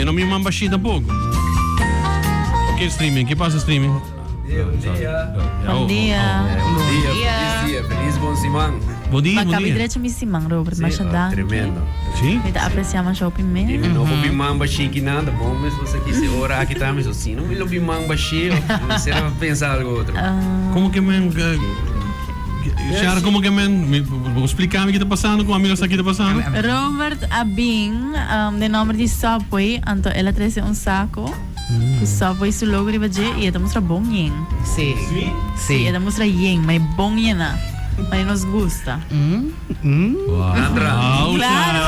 Yo no me mamba shit tampoco. ¿Qué streaming? ¿Qué pasa streaming? Bom dia. Feliz bom Simão. Bom dia, bom Acabei dia. direto me simang, Robert. Mas dá. Tremendo. Sim? Me dá apreciar mais shopping me. E não vou bimamba chique nada, bom, mas você aqui se ora aqui tá, mas assim, não me lo bimamba chique, você vai pensar algo outro. Como que man... Shara, como que man... Vou explicar o que está passando, como a amiga aqui está passando. Robert Abing, de nome de Subway, então ela trouxe saco. O Subway su logo riba je e ela mostra bom yen. Sim. Sim, ela mostra yen, mas bom yen na. Mas nos gusta. Wow, Claro. Shara.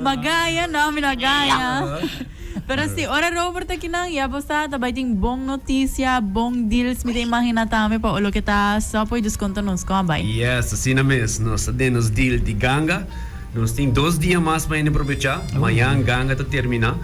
Magaya, não, minagaya. Pero si ora Robert aqui nang ia basta tabay ting bong notícia, bong deals mi imagina tame pa ulo kita Subway desconto nos com bay. Yes, assim na mes, nós temos deal de ganga. Nós temos 2 dias mais para aproveitar. Amanhã ganga tá termina.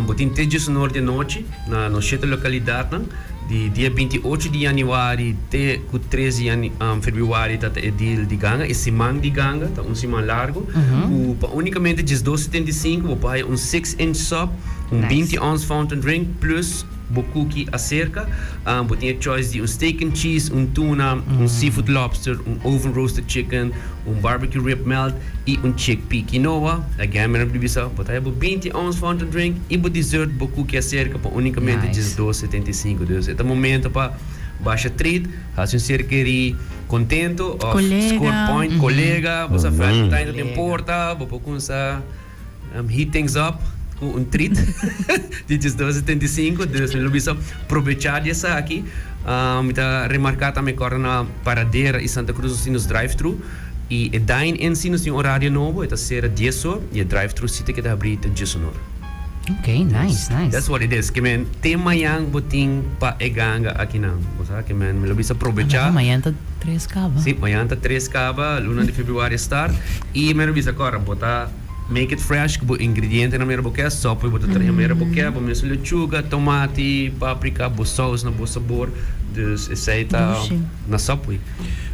Botin tejas no de noite na nossa localidade, de dia 28 de januário até 13 de fevereiro tá é deal de ganga, esse man de ganga tá semana largo. O unicamente de 12,75 vou pagar 6-inch sub, 20 ounce fountain drink plus cookie acerca, botin choice de steak and cheese, tuna, seafood lobster, oven roasted chicken, barbecue rib melt e chickpea quinoa. Again, me bisa, botai 20 ounce fountain drink e dessert cookie acerca pa unicamente de 12,75. Dus até momento pa baixa treat, faz cerca de contento, score point, colega, você faz time de porta, vou com heat things up. Treat de 12,75, dus me bisa aproveitar essa aqui. Me tá remarcar também agora na paradeira em Santa Cruz nos drive-thru e dine-in sinos tem horário novo, é ser 10 horas e drive-thru sita que dá abrir 10 horas. Okay, nice. That's what it is. Que men tema yang boting pa eganga aqui não. Você que men me bisa aproveitar. Amanhã tá 3 cava. Sim, amanhã tá 3 cava, luna de fevereiro start e me bisa agora botar make it fresh, com ingredientes na minha boca, só para botar na minha boca, vou mesmo lechuga, tomate, páprica, boa sauce, boa sabor, dus essa aí tá na Subway.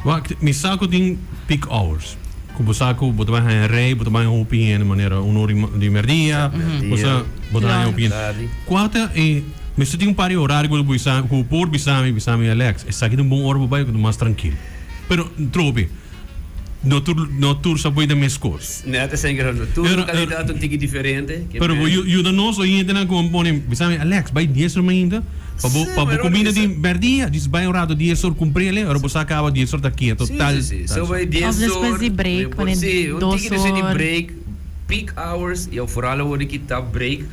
Wacht, mijn zaak tem peak hours. Como saco, botar mais em rei, botar mais em opinião de maneira hora de merdia, você botar em opinião. Quanto é, mas tem par de horário que o por bisami Alex, essa aqui tem bom hora para ir mais tranquilo. Pero trope. No tour Subway da minhas cores. Não, até sem grana. Tudo qualidade um tique diferente. Pero eu da nós aí ainda não põe, bisami Alex, vai 10 horas ainda. Para comida de merdia, diz bem orado 10 horas cumprir ali, agora você acaba 10 horas daqui, total. Sim. Só vai 10 horas. Depois de break, sim, um tique de horas. break, peak hours, e ao foral hora que tá break.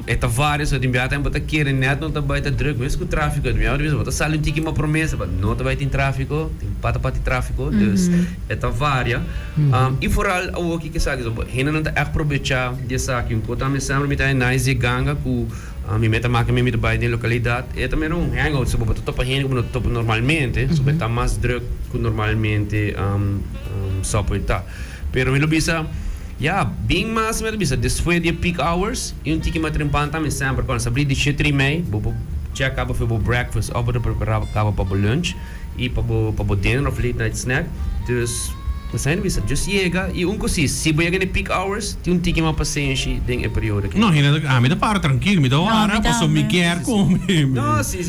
Eta vários de imediato em botar querer net não tá baita druk, mas com o tráfico de minha vez botar sala um tique uma promessa, mas não tá baita em tráfico, tem pata tráfico, dus eta várias. E foral o que sabe, ainda não tá aproveitar dessa aqui, um coisa me sempre me tá nice ganga com me meta marca me baita em localidade, é também hangout, se botar topa renda como topa normalmente, se botar mais druk que normalmente só pode tá. Pero me lo bisa bem mais me bisa después de peak hours e tique mais trempanta me sempre quando abrir de 7:30, vou check acaba foi breakfast, ou para preparar acaba para lunch e para dinner of late night snack. Dus zijn bisa just chega e cosi se vai ganhar peak hours, tem tique mais paciência em período aqui. Não, ainda me dá para tranquilo, me dá hora, posso me quer comer. Não, sim.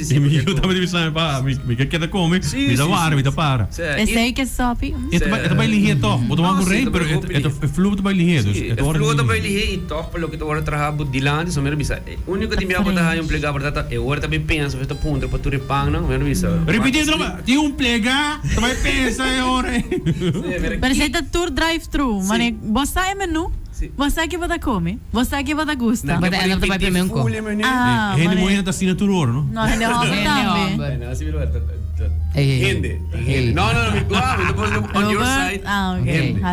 Eu também bisami pa, me quer comer, me dá hora, me dá para. Esse aí que é sopi. É vai ligar toch, botar uma rei, pero é fluido vai ligar, dus é fluido vai ligar e toch pelo que tu hora trabalhar de lá, so me bisa. O único que me botar aí plegar verdade é hora também pensa, você ponto para tu repang, não, me bisa. Repetir, tem plegar, também pensa é hora. Pero se tá tour drive-thru, mane, você é menu? Você que vai comer? Você que vai gusta? Mas ela vai primeiro com. Ele morre da assinatura ouro, não? Não, ele é homem também. Não, assim Hindi. No, on your side.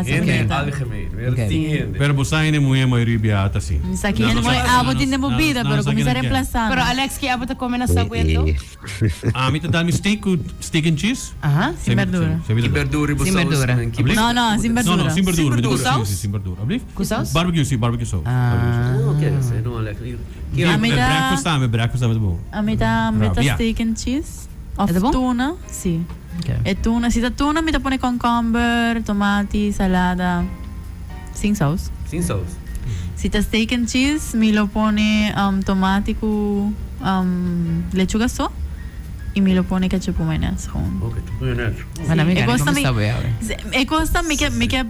Hindi, algemeen. Pero você ainda mulher maioria beata assim. Isso aqui não é abo de movida, pero começar a reemplazar. Pero Alex, que abo tá comendo essa aguento? Me tá dando steak and cheese? Aham. Sem verdura. Sem verdura. Não, sem verdura. Não, sem verdura. Com sauce? Sem verdura. Com sauce? Barbecue, sim, barbecue sauce. Ok, não, Alex. Breakfast é bom. A mim tá steak and cheese. Of tuna, sim. É tuna. Se tá tuna, me tá põe cucumber, tomate, salada. Sem sauce. Sem sauce. Si ta steak and cheese, mi lo pone tomate con lechuga so. Y mi lo pone ketchup mayonnaise gewoon. Oké, dat moet je net. Para mí, E ¿cómo costa mi... está bien? E costa mi que...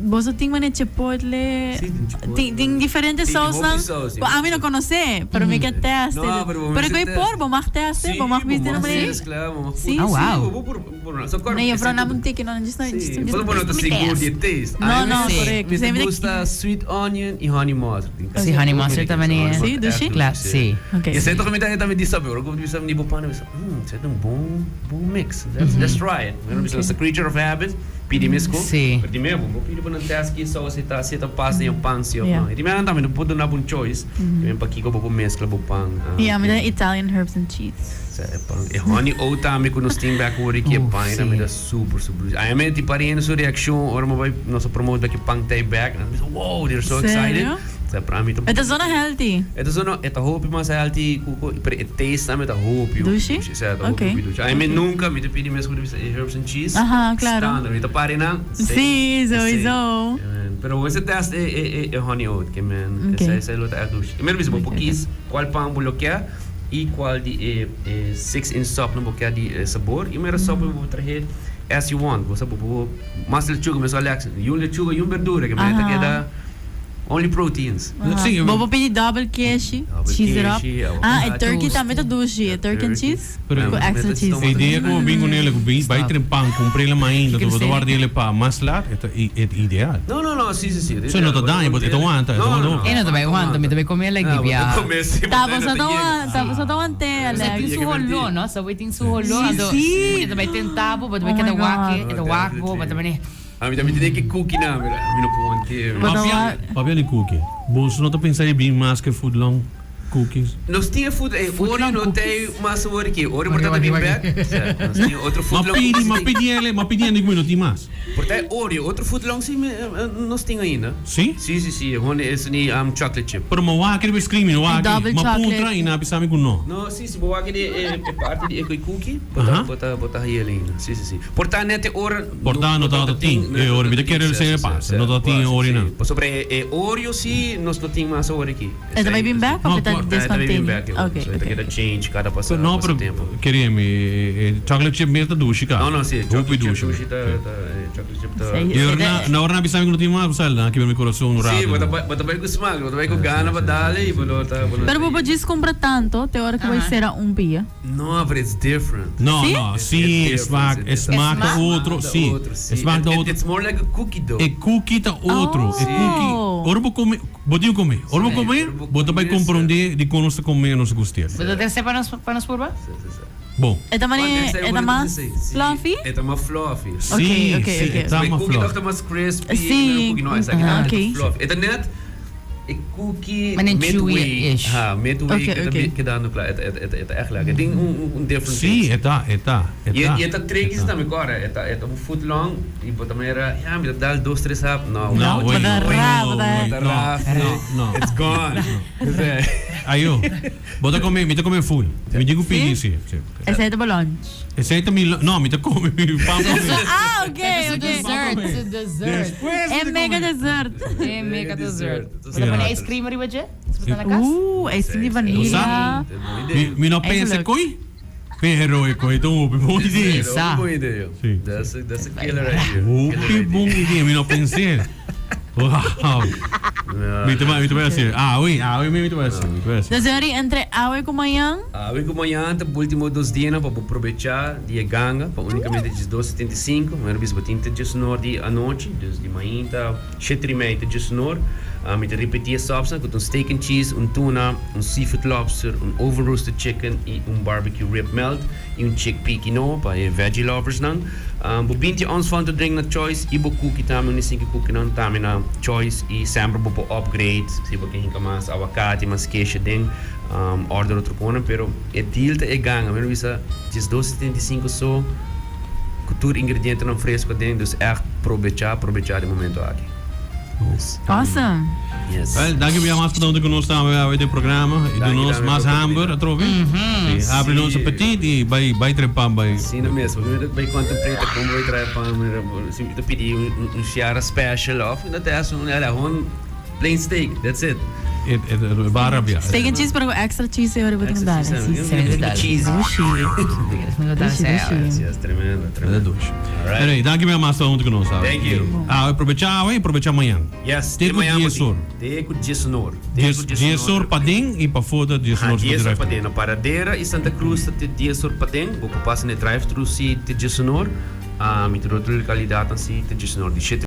Vos ting man chipotle, Sí, ting chipotle. ting diferentes Ting sauce lang. hopi sauce, A mí no conoce, pero me que teste. No, pero vos Pero me que teste. por, vos teste, vos viste no me. Claro, Sí. Oh, wow. Nee, je vrouw nam een tikje dan just Sim, pelo menos assim, good de taste. No, no, Sí. correct. Me Sempre gusta sweet onion e honey mustard. Sí, honey mustard também é. Sim, doce? Claro, sim. Okay. E você também também de sabor. Como disse, nem bom pano, isso é um bom mix. Let's try it. It's a creature of habit. Pidi mesco. Sim. Pidi mesmo, vou pedir para não ter aqui só você tá pasta em pão se ou Yeah. não. E também também não pode dar um choice. Também para aqui que eu vou mescla o pão. Ja, met de Italian herbs and cheese. E honey oat também com nos tem back hoor que é pão, sim. também é super. Aí me tipo parei nessa reação, ora me vai nossa promote que pão tem back. Wow, they're so excited. Sério? Para mim Het is zo healthy. het is zo'n, het hoop je maar zei altijd, het taste met het hoop je. Douche? Oké. Hij met nunca, met de pidi mes goed herbs and cheese. Aha, claro. Standaard, met de parina. Sí, sowieso. Pero ese test é honey oat, que man, Okay. esse é luta a douche. Primeiro mesmo, pouquinho, qual pão bloqueia e qual de 6-inch sop não bloqueia de sabor. E primeiro sop eu vou trazer as you want. Você pode mais lechuga, mas olha, lechuga e verdura, que man, que dá only proteins. Sim, eu- Bobo pedi double quiche, Double cheese it up. quiche, Ah, e avocado. turkey também tá douche. E turkey and cheese? Pero- Com extra Met cheese. het a ideia que eu vim com ele, que vai ter pão, comprei ele ainda, Que tu ele vai sei. ele para maslar, é ideal. No, sí. Isso não tá dando, ito aguanta, ito aguanta. Eu não também aguento, me também comer like bibia. Tapos sa tawan te, Você Alex. tem su holo, no? Sa waiting su holo. Sí. Ito também tem tabo, but também Oh kada my wake, God. ito wakbo, but também A mí también tiene que cookie na, mira. A mí no puedo mentir. But- Papel e cookie. Bom, não tá pensando bem mais que food long cookies. Nos tinha food, ori não tem mais sabor aqui. Ori por Wagi, também wagi, back. Nos tinha outro food long. Mas pedi ele não tem mais. Portanto, ori, outro food long sim, nós tinha ainda. Sim? Sim. Onde esse ni chocolate chip. Pero mawakir ba screaming, Double waki. chocolate. Mapuntra, inabisami ko no. No, sim, boa que é parte de eco cookie. Aha. Bota aí ainda. Sim. Portanto, nete ora. Portanto, não tá tem. Ori, me quero ele ser passa. Não tá tem ori não. Sobre Oreo sim, nós não tem mais sabor aqui. E também bem back No, ou tá por- discontinued? Ok. Okay. Então queda change cada Pero passado não, pero tempo. queria chocolate chip mesmo dushi ka. Não, sim. Rupi dushi. Chocolate chip tá. Sei. E na hora abisami ko não tem mais, sabe? Na que meu coração no Sim, rápido. bota bem com smag, bota bem com gana para darle e bota. Pero Bobo diz compra tanto, te hora que vai ser um dia. No, but it's different. Não, Sim? não, sim, smaak da outro, sim. Smaak da outro. It's more like a cookie dough. E cookie tá outro. Oh. E cookie. Ora vou comer, botinho comer. Ora vou comer, bota vai compreender de como se comer nos gostar. Você tem que ser para nos purba? Bom. É também é mais fluffy? É mais fluffy. Sim, ok, sim, ok. tá Mas uma cookie flor. dough tá mais crispy. Sim. Cookie não, essa Ah, aqui ok. é fluffy. É net é cookie Maar een midway. chewy-ish. Midway Ok, ok. que dá no claro. É echt lekker. Het ding different Sim, taste. tá. E esta trek is também agora, é um foot long e bota também era, me dá 2-3 rap. Não, Não, wait, não, It's gone. Ayo. Bota comer, me tá comer full. Me digo pedi sim. Essa é do lunch. Esse aí também, não, me tá comer pão. Ah, ok, It's a ok. dessert, it's a dessert. É mega dessert. É mega dessert. Você Yeah. põe ice cream ali, você? Você botar na casa? É sim de vanilla. Me não pensa coi? Pero e coi, então bom ideia. Essa. Boa ideia. Sim. That's a killer idea. Oh, que bom ideia, me não pensei. Wow. Me te vai assim. Me te vai assim. Dus er entre awe com manhã. Hoje como amanhã, o último 2 dias para aproveitar dia ganga, para unicamente de 2,75, mas bis batinte de sonor de a noite, dus de manhã tá 7:30 de sonor. Me te repetir essa opção com steak and cheese, tuna, seafood lobster, over roasted chicken e barbecue rib melt e chickpea quinoa para veggie lovers nan. Bobinti ons van te drink na choice, ibo cookie tamen ni sinki cookie nan tamen na choice e sempre bopo upgrade, se bo quem mas avocado mas queixa ding. Order outro cona, pero é deal é ganga, mas visa diz 2,75 só, cultura ingrediente não fresco dentro, dus echt aproveitar de momento aqui. Awesome. Yes. Well, dank je wel maar voor dat ons staan bij dit programma. Ik doe ons mas hamburger, trove. Abre ons appetit e vai trepar vai. Sim, não mesmo. Eu vai contemplate como vai trazer para sim, eu pedi Chiara special off, ainda tem essa, olha, plain steak. That's it. Barabia. Steak and cheese, pero extra cheese ora ba itong dala? Cheesy. Yes, tremendo, tremendo. Alright. Peraí, dá aqui minha massa ontem que não sabe. Thank you. Aproveitar amanhã. Yes, Teco dia sor. Teco dia sonor. Dia sor para ding e para foda dia sonor. Dia sor para ding. Na Paradeira e Santa Cruz te dia sor para ding. Vou passar no drive-thru si te dia sonor. Mitro localidade si te dia sonor.